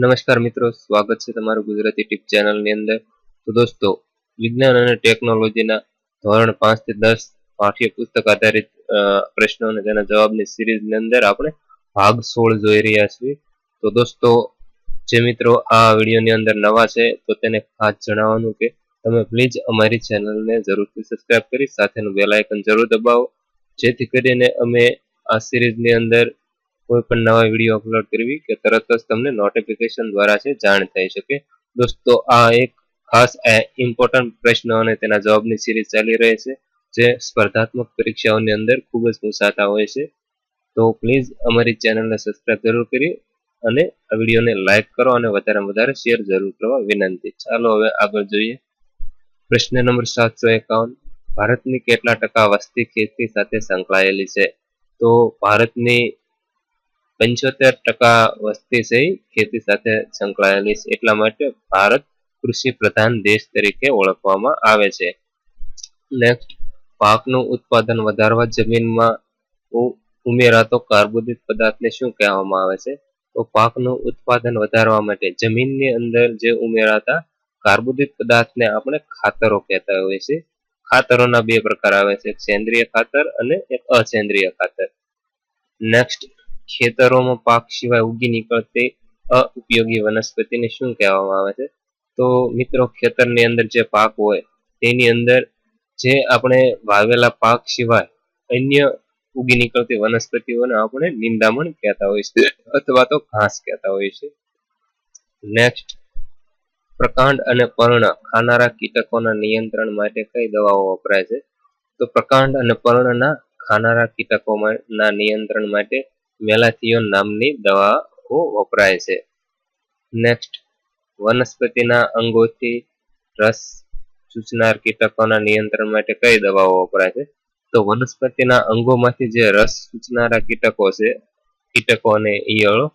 નમસ્કાર મિત્રો, સ્વાગત છે તમારું ગુજરાતી ટીપ ચેનલની અંદર. તો દોસ્તો, વિજ્ઞાન અને ટેકનોલોજીના ધોરણ 5 થી 10 પાઠ્યપુસ્તક આધારિત પ્રશ્નો અને તેના જવાબની સિરીઝની અંદર આપણે ભાગ 16 જોઈ રહ્યા છીએ. તો દોસ્તો, જે મિત્રો આ વિડીયોની અંદર નવા છે તો તેને ખાસ જણાવવાનું કે તમે પ્લીઝ અમારી ચેનલને જરૂરથી સબસ્ક્રાઇબ કરી સાથેનું બેલ આઇકન જરૂર દબાવો, જેથી કરીને અમે આ સિરીઝની અંદર કોઈ પણ નવા વિડીયો અપલોડ કરવી કે તરત જ તમને નોટિફિકેશન દ્વારા છે જાણ થઈ શકે. દોસ્તો, આ એક ખાસ ઇમ્પોર્ટન્ટ પ્રશ્નો અને તેના જવાબની સિરીઝ ચાલી રહી છે, જે સ્પર્ધાત્મક પરીક્ષાઓની અંદર ખૂબ જ પૂછાતા હોય છે. તો પ્લીઝ અમારી ચેનલને સબસ્ક્રાઇબ જરૂર કરી અને આ વિડીયોને લાઈક કરો અને વધારેમાં વધારે શેર જરૂર કરવા વિનંતી. ચાલો હવે આગળ જોઈએ. પ્રશ્ન નંબર 751. ભારતની કેટલા ટકા વસ્તી ખેતી સાથે સંકળાયેલી છે? તો ભારતની 75% વસ્તી છે ખેતી સાથે સંકળાયેલી છે, એટલા માટે ભારત કૃષિ પ્રધાન દેશ તરીકે ઓળખવામાં આવે છે. નેક્સ્ટ, પાકનું ઉત્પાદન વધારવા જમીનમાં ઉમેરાતો કાર્બોદિત પદાર્થને શું કહેવામાં આવે છે? તો પાકનું ઉત્પાદન વધારવા માટે જમીનની અંદર જે ઉમેરાતા કાર્બોદિત પદાર્થને આપણે ખાતરો કહેતા હોઈએ છીએ. ખાતરોના બે પ્રકાર આવે છે, એક સેન્દ્રિય ખાતર અને એક અસેન્દ્રિય ખાતર. નેક્સ્ટ, ખેતરોમાં પાક સિવાય ઉગી નીકળતી અઉપયોગી વનસ્પતિને શું કહેવામાં આવે છે? તો મિત્રો, ખેતરની અંદર જે પાક હોય તેની અંદર જે આપણે વાવેલા પાક સિવાય અન્ય ઉગી નીકળતી વનસ્પતિઓને આપણે નિંદામણ કહેતા હોય છે અથવા તો ઘાસ કહેતા હોય છે. નેક્સ્ટ, પ્રકાંડ અને પર્ણ ખાનારા કીટકોના નિયંત્રણ માટે કઈ દવાઓ વપરાય છે? તો પ્રકાંડ અને પર્ણના ખાનારા કીટકોના નિયંત્રણ માટે મેલાથિયોન નામની દવાઓ વપરાય છે. નેક્સ્ટ, વનસ્પતિના અંગોથી રસ ચૂસનાર કીટકોના નિયંત્રણ માટે કઈ દવાઓ વપરાય છે? તો વનસ્પતિના અંગોમાંથી જે રસ ચૂસનારા કીટકો અને ઈયળો,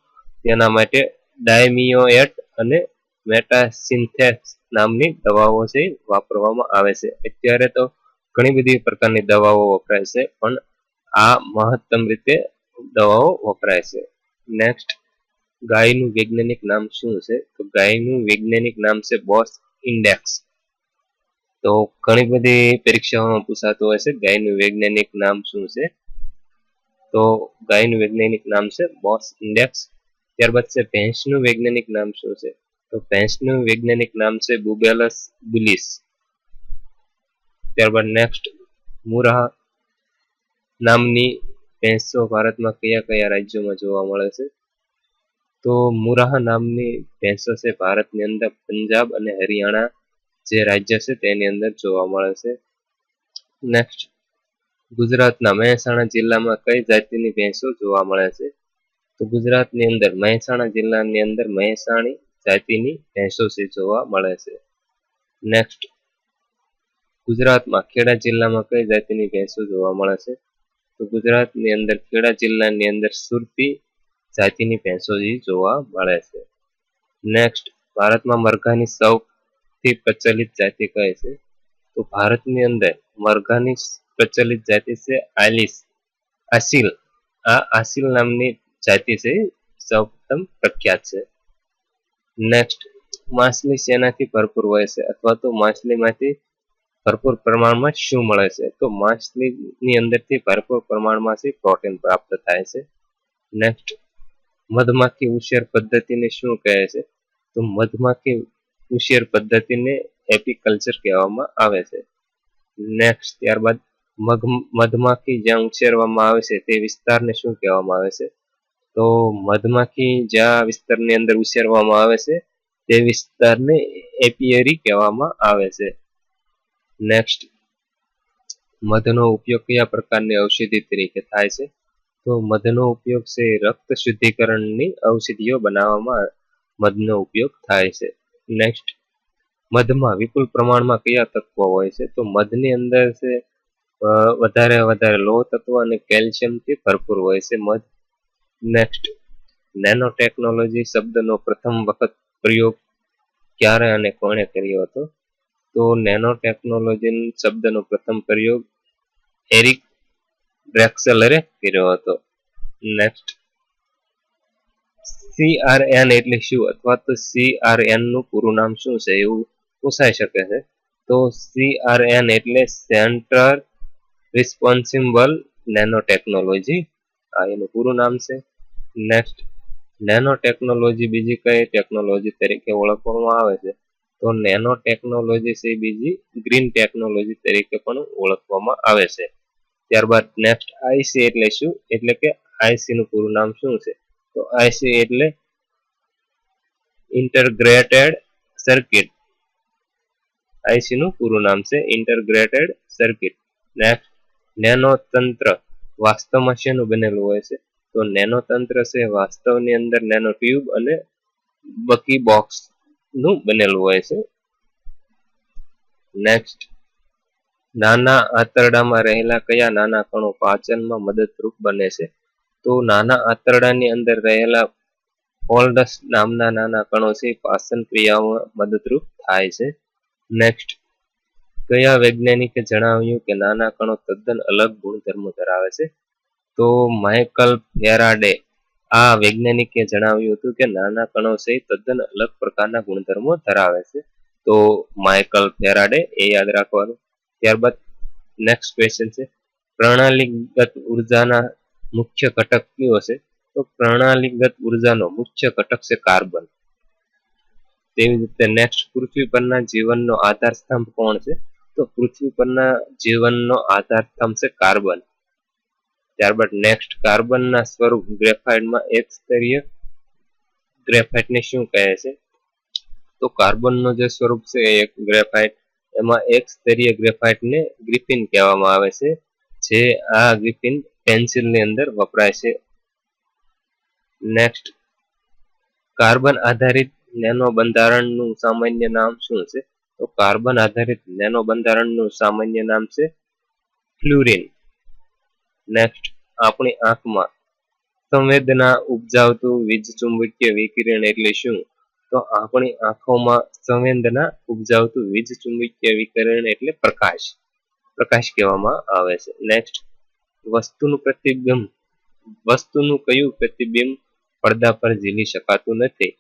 તેના માટે ડાયમિયોએટ અને મેટાસિન્થેક્સ નામની દવાઓ છે વાપરવામાં આવે છે. અત્યારે તો ઘણી બધી પ્રકારની દવાઓ વપરાય છે, પણ આ મહત્તમ રીતે દવાઓ વપરાય છે. નેક્સ્ટ, ગાયનું વૈજ્ઞાનિક નામ શું છે? તો ગાયનું વૈજ્ઞાનિક નામ છે બોસ ઇન્ડેક્સ. તો ઘણી બધી પરીક્ષાઓમાં પૂછાતું હોય છે ગાયનું વૈજ્ઞાનિક નામ શું છે? તો ગાયનું વૈજ્ઞાનિક નામ છે બોસ ઇન્ડેક્સ. ત્યારબાદ છે ભેંસનું વૈજ્ઞાનિક નામ શું છે? તો ભેંસનું વૈજ્ઞાનિક નામ છે બુબેલસ બુલિસ. ત્યારબાદ નેક્સ્ટ, મુરાહ નામની ભેંસો ભારતમાં કયા કયા રાજ્યોમાં જોવા મળે છે? તો મુરાહ નામની ભેંસો છે ભારતની અંદર પંજાબ અને હરિયાણા જે રાજ્ય છે તેની અંદર જોવા મળે છે. નેક્સ્ટ, ગુજરાતના મહેસાણા જિલ્લામાં કઈ જાતિની ભેંસો જોવા મળે છે? તો ગુજરાતની અંદર મહેસાણા જિલ્લાની અંદર મહેસાણી જાતિની ભેંસો છે જોવા મળે છે. નેક્સ્ટ, ગુજરાતમાં ખેડા જિલ્લામાં કઈ જાતિની ભેંસો જોવા મળે છે? તો ગુજરાતની અંદર ખેડા જિલ્લાની અંદર સુરતી જાતિની ભેંસો જોવા મળે છે. નેક્સ્ટ, ભારતમાં મરઘાની સૌથી પ્રચલિત જાતિ કઈ છે? તો ભારતની અંદર મરઘાની પ્રચલિત જાતિ છે આસીલ. આ આસીલ નામની જાતિ છે સૌપ્રથમ પ્રખ્યાત છે. નેક્સ્ટ, માછલી શેનાથી ભરપૂર હોય છે અથવા તો માછલીમાંથી ભરપૂર પ્રમાણમાં શું મળે છે? તો માછલીની અંદરથી ભરપૂર પ્રમાણમાં પ્રોટીન પ્રાપ્ત થાય છે. નેક્સ્ટ, મધમાખી ઉછેર પદ્ધતિને શું કહે છે? તો મધમાખી ઉછેર પદ્ધતિને એપીકલ્ચર કહેવામાં આવે છે. નેક્સ્ટ, ત્યારબાદ મધમાખી જ્યાં ઉછેરવામાં આવે છે તે વિસ્તારને શું કહેવામાં આવે છે? તો મધમાખી જ્યાં વિસ્તારની અંદર ઉછેરવામાં આવે છે તે વિસ્તારને એપિયરી કહેવામાં આવે છે. નેક્સ્ટ, મધનો ઉપયોગ કયા પ્રકારની ઔષધિ તરીકે થાય છે? તો મધનો ઉપયોગ છે રક્ત શુદ્ધિકરણની ઔષધિઓ બનાવવામાં મધનો ઉપયોગ થાય છે. નેક્સ્ટ, મધમાં વિપુલ પ્રમાણમાં કયા તત્વો હોય છે? તો મધની અંદર છે વધારે લોહ તત્વ અને કેલ્શિયમથી ભરપૂર હોય છે મધ. નેક્સ્ટ, નેનો ટેકનોલોજી શબ્દનો પ્રથમ વખત પ્રયોગ ક્યારે અને કોણે કર્યો હતો? તો નેનો ટેકનોલોજી શબ્દનો પ્રથમ પ્રયોગ એરિક ડ્રેક્સલરે કર્યો હતો. નેક્સ્ટ, CRN એટલે શું અથવા તો CRN નું પૂરું નામ શું છે એવું પૂછાઈ શકે છે. તો CRN એટલે સેન્ટર રિસ્પોન્સિબલ નેનો ટેકનોલોજી, આ એનું પૂરું નામ છે. નેક્સ્ટ, નેનો ટેકનોલોજી બીજી કઈ ટેકનોલોજી તરીકે ઓળખવામાં આવે છે? તો નેનો ટેકનોલોજી છે બીજી ગ્રીન ટેકનોલોજી તરીકે પણ ઓળખવામાં આવે છે. ત્યારબાદ નેક્સ્ટ આઈસી એટલે શું? એટલે કે આઈસી નું પૂરું નામ શું છે? તો આઈસી એટલે ઇન્ટરગ્રેટેડ સર્કિટ. આઈસી નું પૂરું નામ છે ઇન્ટરગ્રેટેડ સર્કિટ. નેક્સ્ટ, નેનો તંત્ર વાસ્તવમાં શેનું બનેલું હોય છે? તો નેનો તંત્ર છે વાસ્તવની અંદર નેનો ટ્યુબ અને બકી બોક્સ નું બનેલું હોય છે. નેક્સ્ટ, નાના આંતરડામાં રહેલા કયા નાના કણો પાચનમાં મદદરૂપ બને છે? તો નાના આંતરડાની અંદર રહેલા ફોલ્ડસ નામના નાના કણો છે પાચન ક્રિયામાં મદદરૂપ થાય છે. નેક્સ્ટ, કયા વૈજ્ઞાનિકે જણાવ્યું કે નાના કણો તદ્દન અલગ ગુણધર્મો ધરાવે છે? તો માઇકલ ફેરાડે આ વૈજ્ઞાનિકે જણાવ્યું હતું કે નાના કણો છે તદ્દન અલગ પ્રકારના ગુણધર્મો ધરાવે છે. તો માઇકલ ફેરાડે એ યાદ રાખવાનું. ત્યારબાદ નેક્સ્ટ ક્વેશ્ચન છે, પ્રણાલીગત ઉર્જાના મુખ્ય ઘટક કયો છે? તો પ્રણાલીગત ઉર્જાનો મુખ્ય ઘટક છે કાર્બન. તેવી રીતે નેક્સ્ટ, પૃથ્વી પરના જીવનનો આધાર સ્તંભ કોણ છે? તો પૃથ્વી પરના જીવનનો આધાર સ્તંભ છે કાર્બન. ત્યારબાદ નેક્સ્ટ, કાર્બનના સ્વરૂપ ગ્રેફાઇટમાં એક સ્તરીય ગ્રેફાઇટને શું કહે છે? તો કાર્બનનો જે સ્વરૂપ છે એક ગ્રેફાઇટ, એમાં એક સ્તરીય ગ્રેફાઇટને ગ્રિફિન કહેવામાં આવે છે, જે આ ગ્રિફિન પેન્સિલની અંદર વપરાય છે. નેક્સ્ટ, કાર્બન આધારિત નેનો બંધારણનું સામાન્ય નામ શું છે? તો કાર્બન આધારિત નેનો બંધારણનું સામાન્ય નામ છે ફ્લુરિન. નેક્સ્ટ, આપણી આંખમાં સંવેદના ઉપજાવતું વીજચુંબકીય વિકિરણ એટલે શું? તો આપણી આંખોમાં સંવેદના ઉપજાવતું વીજચુંબકીય વિકિરણ એટલે પ્રકાશ. પ્રકાશ કહેવામાં આવે છે. નેક્સ્ટ, વસ્તુનું કયું પ્રતિબિંબ પડદા પર ઝીલી શકાતું નથી?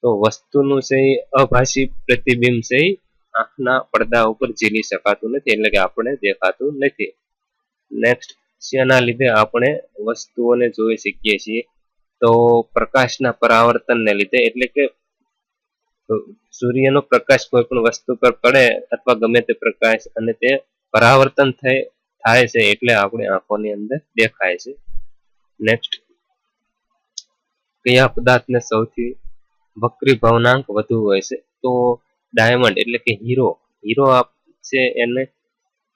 તો વસ્તુનું છે અભાષી પ્રતિબિંબ છે આંખના પડદા ઉપર ઝીલી શકાતું નથી, એટલે કે આપણે દેખાતું નથી. નેક્સ્ટ, શેના લીધે આપણે વસ્તુઓને જોઈ શકીએ છીએ? તો પ્રકાશના પરાવર્તનને લીધે, એટલે કે સૂર્યનો પ્રકાશ કોઈ પણ વસ્તુ પર પડે અથવા ગમે તે પ્રકાશ અને તે પરાવર્તન થાય છે એટલે આપણી આંખોની અંદર દેખાય છે. નેક્સ્ટ, કયા પદાર્થને સૌથી વક્રી ભવનાંક વધુ હોય છે? તો ડાયમંડ એટલે કે હીરો છે એને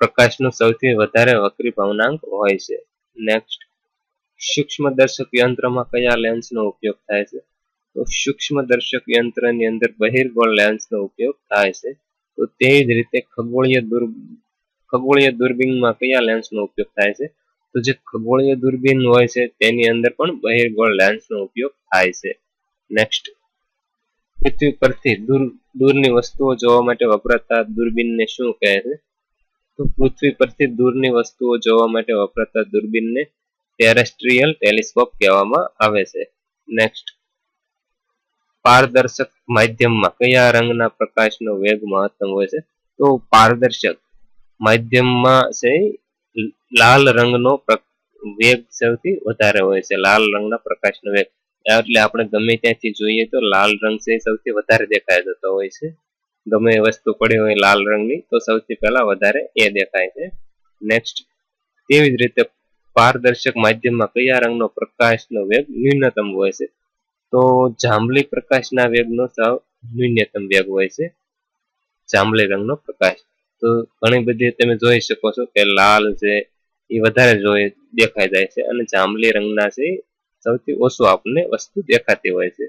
પ્રકાશનો સૌથી વધારે વક્રી ભવનાંક હોય છે. નેક્સ્ટ, સૂક્ષ્મદર્શક યંત્રમાં કયા લેન્સનો ઉપયોગ થાય છે? તો સૂક્ષ્મદર્શક યંત્રની અંદર બહિર્ગોળ લેન્સનો ઉપયોગ થાય છે. તો તે જ રીતે ખગોળીય દૂરબીનમાં કયા લેન્સનો ઉપયોગ થાય છે? તો જે ખગોળીય દૂરબીન હોય છે તેની અંદર પણ બહિર્ગોળ લેન્સનો ઉપયોગ થાય છે. નેક્સ્ટ, પૃથ્વી પરથી દૂરની વસ્તુઓ જોવા માટે વપરાતા દૂરબીનને શું કહે છે? તો પૃથ્વી પરથી દૂરની વસ્તુઓ જોવા માટે વપરાતા દૂરબીનને ટેરેસ્ટ્રીયલ ટેલિસ્કોપ કહેવામાં આવે છે. નેક્સ્ટ, પારદર્શક માધ્યમમાં કયા રંગના પ્રકાશનો વેગ મહત્તમ હોય છે? તો પારદર્શક માધ્યમમાં છે લાલ રંગનો વેગ સૌથી વધારે હોય છે. લાલ રંગના પ્રકાશનો વેગ, એટલે આપણે ગમે ત્યાંથી જોઈએ તો લાલ રંગ છે સૌથી વધારે દેખાઈ જતો હોય છે. ગમે વસ્તુ પડી હોય લાલ રંગની તો સૌથી પહેલા વધારે એ દેખાય છે. નેક્સ્ટ, તેવી જ રીતે પારદર્શક માધ્યમમાં કયા રંગનો પ્રકાશનો વેગ ન્યૂનતમ હોય છે? તો જાંબલી પ્રકાશના વેગનો સાવ ન્યૂનતમ વેગ હોય છે, જાંબલી રંગનો પ્રકાશ. તો ઘણી બધી તમે જોઈ શકો છો કે લાલ છે એ વધારે દેખાઈ જાય છે અને જાંબલી રંગના છે સૌથી ઓછું આપણને વસ્તુ દેખાતી હોય છે.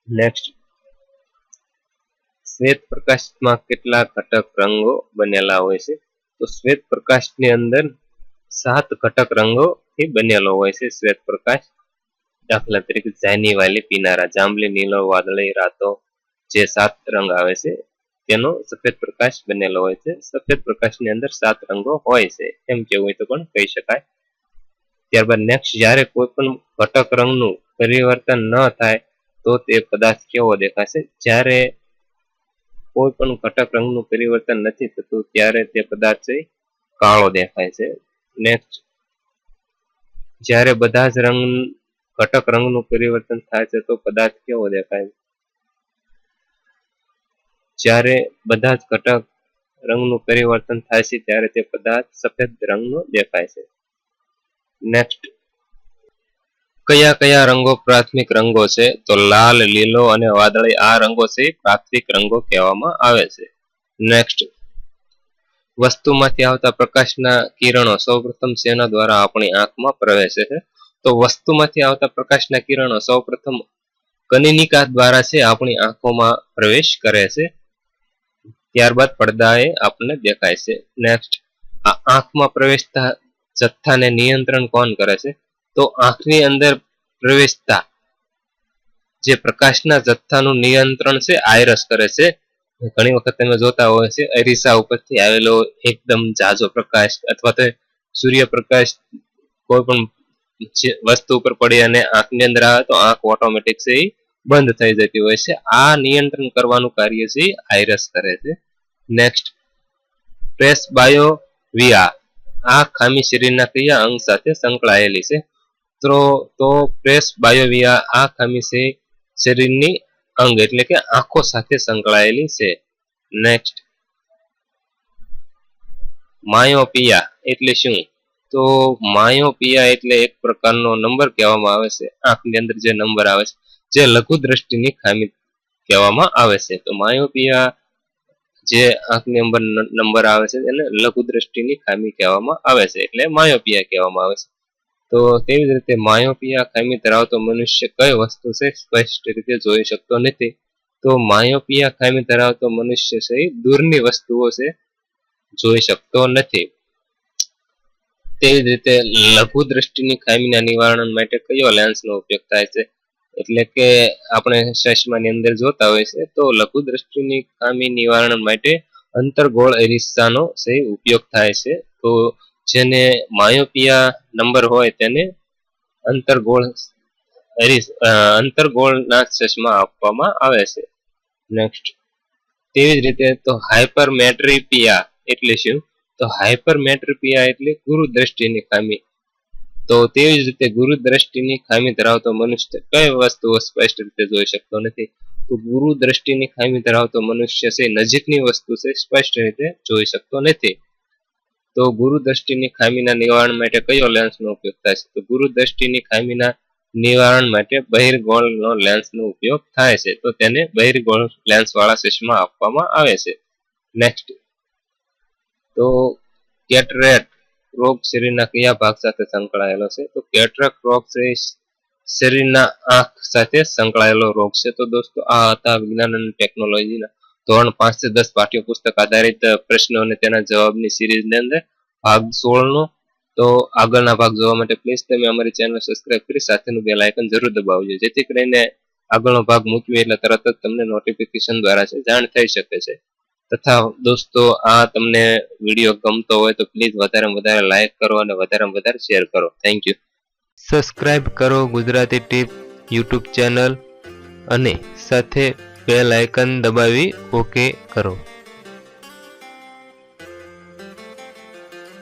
નેક્સ્ટ, શ્વેત પ્રકાશમાં કેટલા ઘટક રંગો બનેલા હોય છે? તો શ્વેત પ્રકાશની અંદર 7 ઘટક રંગોથી બનેલો હોય છે શ્વેત પ્રકાશ. દાખલા તરીકે જાની વાલી પીનારા, જાંબલી, નીલો, વાદળી, રાતો, જે 7 રંગ આવે છે તેનો સફેદ પ્રકાશ બનેલો હોય છે. સફેદ પ્રકાશની અંદર 7 રંગો હોય છે એમ કેવું હોય તો પણ કહી શકાય. ત્યારબાદ નેક્સ્ટ, જ્યારે કોઈ પણ ઘટક રંગનું પરિવર્તન ન થાય તો તે પદાર્થ કેવો દેખાશે? જ્યારે કોઈ પણ ઘટક રંગનું પરિવર્તન નથી થતું ત્યારે તે પદાર્થ છે કાળો દેખાય છે. નેક્સ્ટ, જ્યારે બધા જ ઘટક રંગનું પરિવર્તન થાય છે તો પદાર્થ કેવો દેખાય? જ્યારે બધા જ ઘટક રંગનું પરિવર્તન થાય છે ત્યારે તે પદાર્થ સફેદ રંગનો દેખાય છે. નેક્સ્ટ, કયા કયા રંગો પ્રાથમિક રંગો છે? તો લાલ, લીલો અને વાદળી આ રંગો છે પ્રાથમિક રંગો કહેવામાં આવે છે. નેક્સ્ટ, વસ્તુમાંથી આવતા પ્રકાશના કિરણો સૌપ્રથમ શેના દ્વારા આપણી આંખમાં પ્રવેશે છે? તો વસ્તુમાંથી આવતા પ્રકાશના કિરણો સૌપ્રથમ કનિનિકા દ્વારા છે આપણી આંખોમાં પ્રવેશ કરે છે. ત્યારબાદ પડદાએ આપણને દેખાય છે. નેક્સ્ટ, આ આંખમાં પ્રવેશતા જથ્થાને નિયંત્રણ કોણ કરે છે? તો આંખની અંદર પ્રવેશતા જે પ્રકાશના જથ્થાનું નિયંત્રણ છે આયરસ કરે છે. ઘણી વખત તમે જોતા હોય છે અરીસા ઉપરથી આવેલો એકદમ ઝાઝો પ્રકાશ અથવા તો સૂર્યપ્રકાશ કોઈ પણ વસ્તુ ઉપર પડી અને આંખની અંદર આવે તો આંખ ઓટોમેટિક છે એ બંધ થઈ જતી હોય છે. આ નિયંત્રણ કરવાનું કાર્ય છે આયરસ કરે છે. નેક્સ્ટ, પ્રેસબાયોવિયા આ ખામી શરીરના કયા અંગ સાથે સંકળાયેલી છે? તો પ્રેસબાયોવિયા આ ખામી છે શરીરની અંગ એટલે કે આંખો સાથે સંકળાયેલી છે. નેક્સ્ટ, માયોપિયા એટલે શું? તો માયોપિયા એટલે એક પ્રકારનો નંબર કહેવામાં આવે છે આંખની અંદર જે નંબર આવે છે જે લઘુ દ્રષ્ટિની ખામી કહેવામાં આવે છે. તો માયોપિયા જે આંખની અંદર નંબર આવે છે એને લઘુ દ્રષ્ટિની ખામી કહેવામાં આવે છે એટલે માયોપિયા કહેવામાં આવે છે. તો તેવી જ રીતે માયોપિયા ખામી ધરાવતો મનુષ્ય કઈ વસ્તુ છે સ્પષ્ટ રીતે જોઈ શકતો નથી? તો માયોપિયા ખામી ધરાવતો મનુષ્ય છે દૂરની વસ્તુઓ છે જોઈ શકતો નથી. તેવી જ રીતે લઘુ દ્રષ્ટિની ખામીના નિવારણ માટે કયો લેન્સનો ઉપયોગ થાય છે? એટલે કે આપણે ચશ્માની અંદર જોતા હોય છે તો લઘુ દ્રષ્ટિની ખામી નિવારણ માટે અંતર્ગોળ અરીસાનો છે ઉપયોગ થાય છે. તો જેને માયોપિયા નંબર હોય તેને અંતર્ગોળના ચશ્મા આપવામાં આવે છે. નેક્સ્ટ, તેવી જ રીતે તો હાઇપરમેટ્રોપિયા એટલે શું? તો હાઇપરમેટ્રોપિયા એટલે ગુરુ દ્રષ્ટિની ખામી. તો તેવી જ રીતે ગુરુ દ્રષ્ટિની ખામી ધરાવતો મનુષ્ય કઈ વસ્તુઓ સ્પષ્ટ રીતે જોઈ શકતો નથી? તો ગુરુ દ્રષ્ટિની ખામી ધરાવતો મનુષ્ય છે નજીકની વસ્તુ છે સ્પષ્ટ રીતે જોઈ શકતો નથી. તો ગુરુ દ્રષ્ટિની ખામીના નિવારણ માટે કયો લેન્સનો ઉપયોગ થાય છે? તો ગુરુ દ્રષ્ટિની ખામીના નિવારણ માટે બહિર્ગોળનો લેન્સનો ઉપયોગ થાય છે. તો તેને બહિર્ગોળ લેન્સ વાળા ચશ્મા આપવામાં આવે છે. નેક્સ્ટ, તો કેટરેક્ટ રોગ શરીરના કયા ભાગ સાથે સંકળાયેલો છે? તો કેટરેક્ટ રોગ છે શરીરના આંખ સાથે સંકળાયેલો રોગ છે. તો દોસ્તો આ હતા વિજ્ઞાન અને ટેકનોલોજીના ધોરણ 5 થી 10 પાઠ્યપુસ્તક આધારિત પ્રશ્નો અને તેના જવાબની સિરીઝની અંદર ભાગ 16 નો. તો આગળના ભાગ જોવા માટે પ્લીઝ તમે અમારી ચેનલ સબસ્ક્રાઇબ કરી સાથેનું બેલ આઇકન જરૂર દબાવજો જેથી કરીને આગળનો ભાગ મૂકીએ એટલે તરત જ તમને નોટિફિકેશન દ્વારા છે જાણ થઈ શકે છે. તથા દોસ્તો આ તમને વિડીયો ગમતો હોય તો પ્લીઝ વધારેમાં વધારે લાઈક કરો અને વધારેમાં વધારે શેર કરો. Thank you. સબસ્ક્રાઇબ કરો ગુજરાતી ટીપ યુટ્યુબ ચેનલ અને સાથે બેલ આઇકન દબાવી ઓકે કરો.